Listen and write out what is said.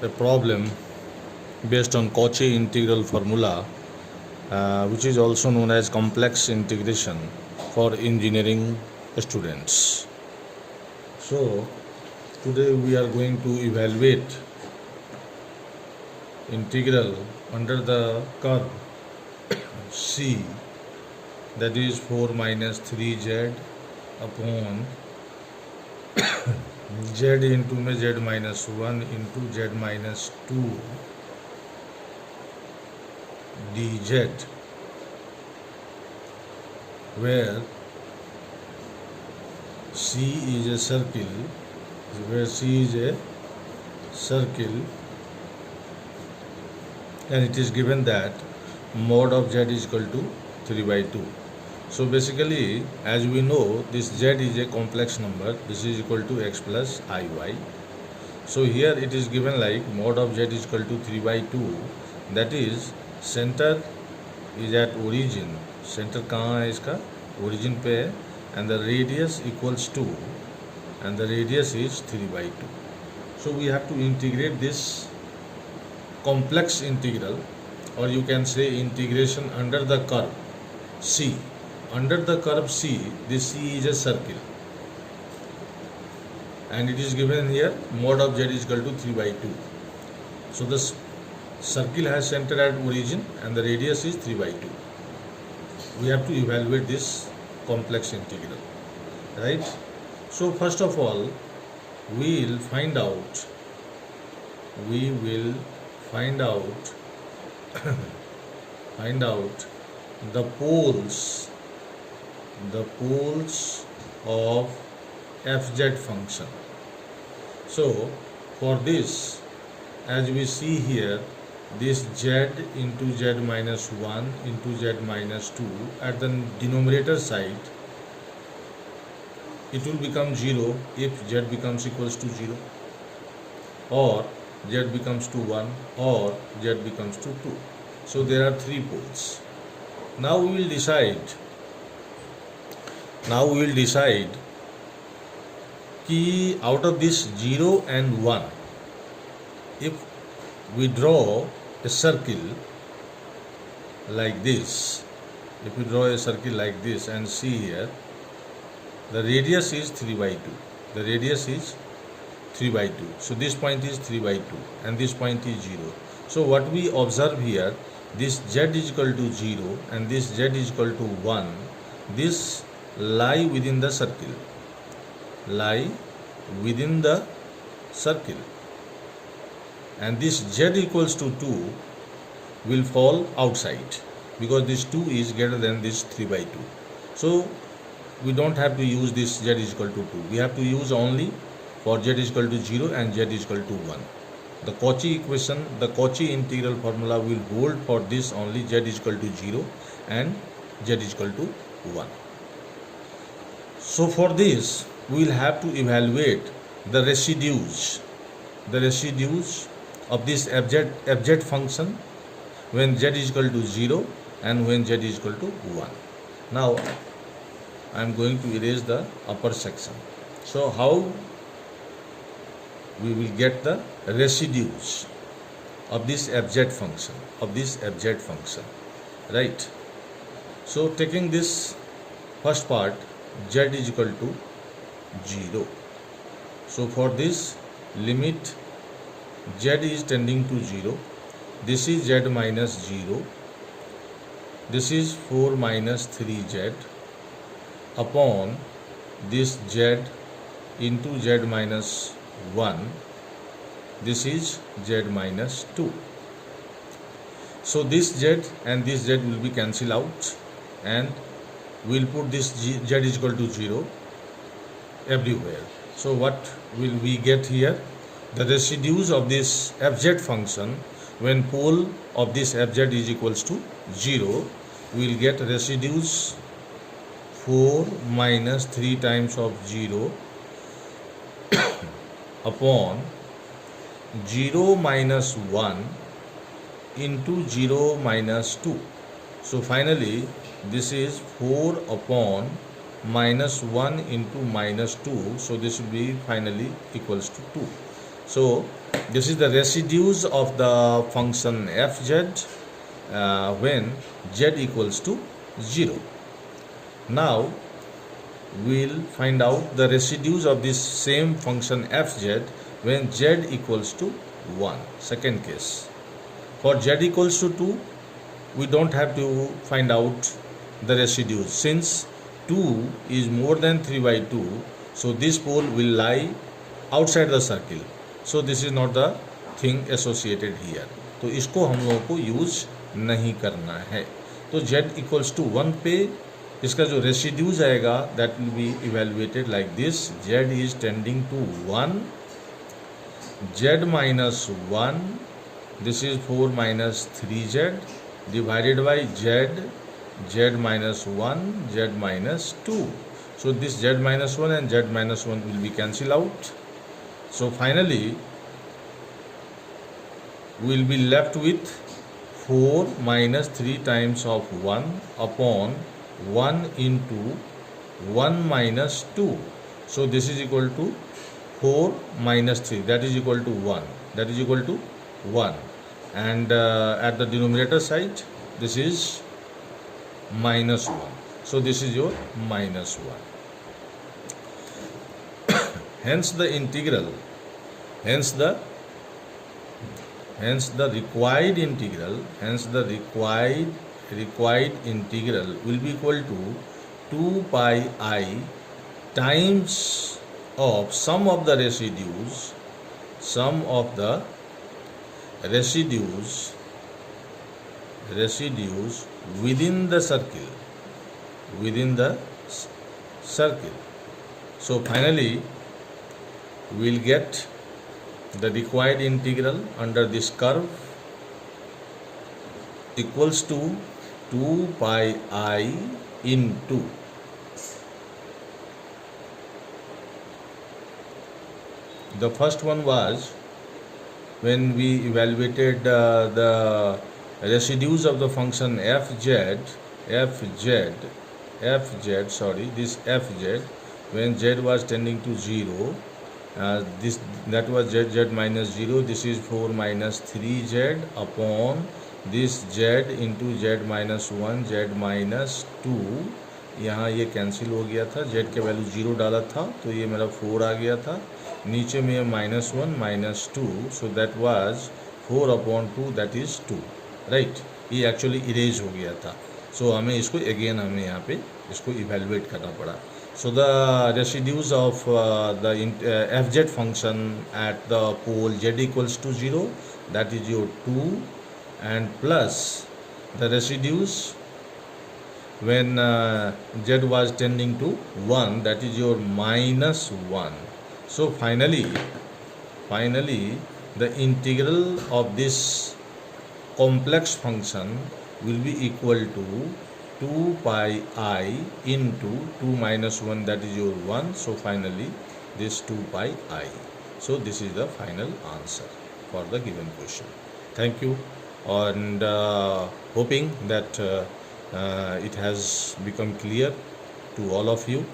a problem based on Cauchy integral formula, which is also known as complex integration for engineering students. So today we are going to evaluate integral under the curve C, that is 4 minus 3z upon z into में z minus 1 into z minus 2 dz, where C is a circle, and it is given that mod of z is equal to 3 by 2. So basically, as we know, this z is a complex number. This is equal to x plus iy. So here it is given like mod of z is equal to 3 by 2. That is, center is at origin. Center कहाँ है इसका? Origin पे है. And the radius equals 2. And the radius is 3 by 2. So we have to integrate this complex integral, or you can say integration under the curve C. Under the curve C, this C is a circle, and it is given here mod of z is equal to 3 by 2. So the circle has center at origin and the radius is 3 by 2. We have to evaluate this complex integral, right? So first of all, we will find out the poles of fz function. So for this, as we see here, this z into z minus 1 into z minus 2 at the denominator side, it will become 0 if z becomes equals to 0, or z becomes to 1, or z becomes to 2. So there are three poles. Now we will decide कि out of this 0 and 1, if we draw a circle like this, and see here, the radius is 3 by 2. So this point is 3 by 2 and this point is 0. So what we observe here, this z is equal to 0 and this z is equal to 1, this lie within the circle, and this z equals to 2 will fall outside, because this 2 is greater than this 3 by 2. So we don't have to use this z is equal to 2. We have to use only for z is equal to 0 and z is equal to 1. The Cauchy equation, the Cauchy integral formula will hold for this only, z is equal to 0 and z is equal to 1. So for this, we will have to evaluate the residues of this fz function when z is equal to 0 and when z is equal to 1. Now I am going to erase the upper section. So how we will get the residues of this fz function, right? So taking this first part, z is equal to 0. So for this, limit z is tending to 0. This is z minus 0. This is 4 minus 3z upon this z into z minus 1. This is z minus 2. So this z and this z will be cancelled out, and we will put this z is equal to 0 everywhere. So what will we get here? The residues of this fz function when pole of this fz is equals to 0, we will get residues 4 minus 3 times of 0 upon 0 minus 1 into 0 minus 2. So finally this is 4 upon minus 1 into minus 2. So this will be finally equals to 2. So This is the residues of the function fz when z equals to 0. Now we'll find out the residues of this same function fz when z equals to 1. Second case. For z equals to 2, we don't have to find out the residues. Since 2 is more than 3 by 2, so this pole will lie outside the circle. So this is not the thing associated here. तो इसको हम लोगों को use नहीं करना है. तो z equals to 1 पे इसका जो रेसिड्यूज आएगा that will be evaluated like this. z is tending to 1, z minus 1, this is 4 minus 3z divided by z minus 1, z minus 2. So this z minus 1 and z minus 1 will be cancelled out. So finally we will be left with 4 minus 3 times of 1 upon 1 into 1 minus 2. So this is equal to 4 minus 3, that is equal to 1, that is equal to 1. And at the denominator side, this is minus 1. So this is your minus 1. Hence the integral, hence the required integral, required integral will be equal to 2 pi I times of sum of the residues within the circle. So finally we will get the required integral under this curve equals to 2 pi I into the first one was when we evaluated the residues of the function fz, when z was tending to 0, that was z minus 0. This is 4 minus 3z upon this z into z minus 1, z minus 2. यहाँ ये cancel हो गया था, z के value 0 डाला था तो ये मेरा 4 आ गया था. नीचे में minus 1 minus 2, so that was 4 upon 2, that is 2, right. ये एक्चुअली इरेज हो गया था. सो हमें इसको अगेन हमें यहाँ पे इसको इवेलुएट करना पड़ा. So the residues of the fz function at the pole z equals to 0, that is your 2, and plus the residues when z was tending to 1, that is your minus 1. So finally the integral of this complex function will be equal to 2 pi I into 2 minus 1, that is your 1. So finally this 2 pi I. So this is the final answer for the given question. Thank you, and hoping that it has become clear to all of you.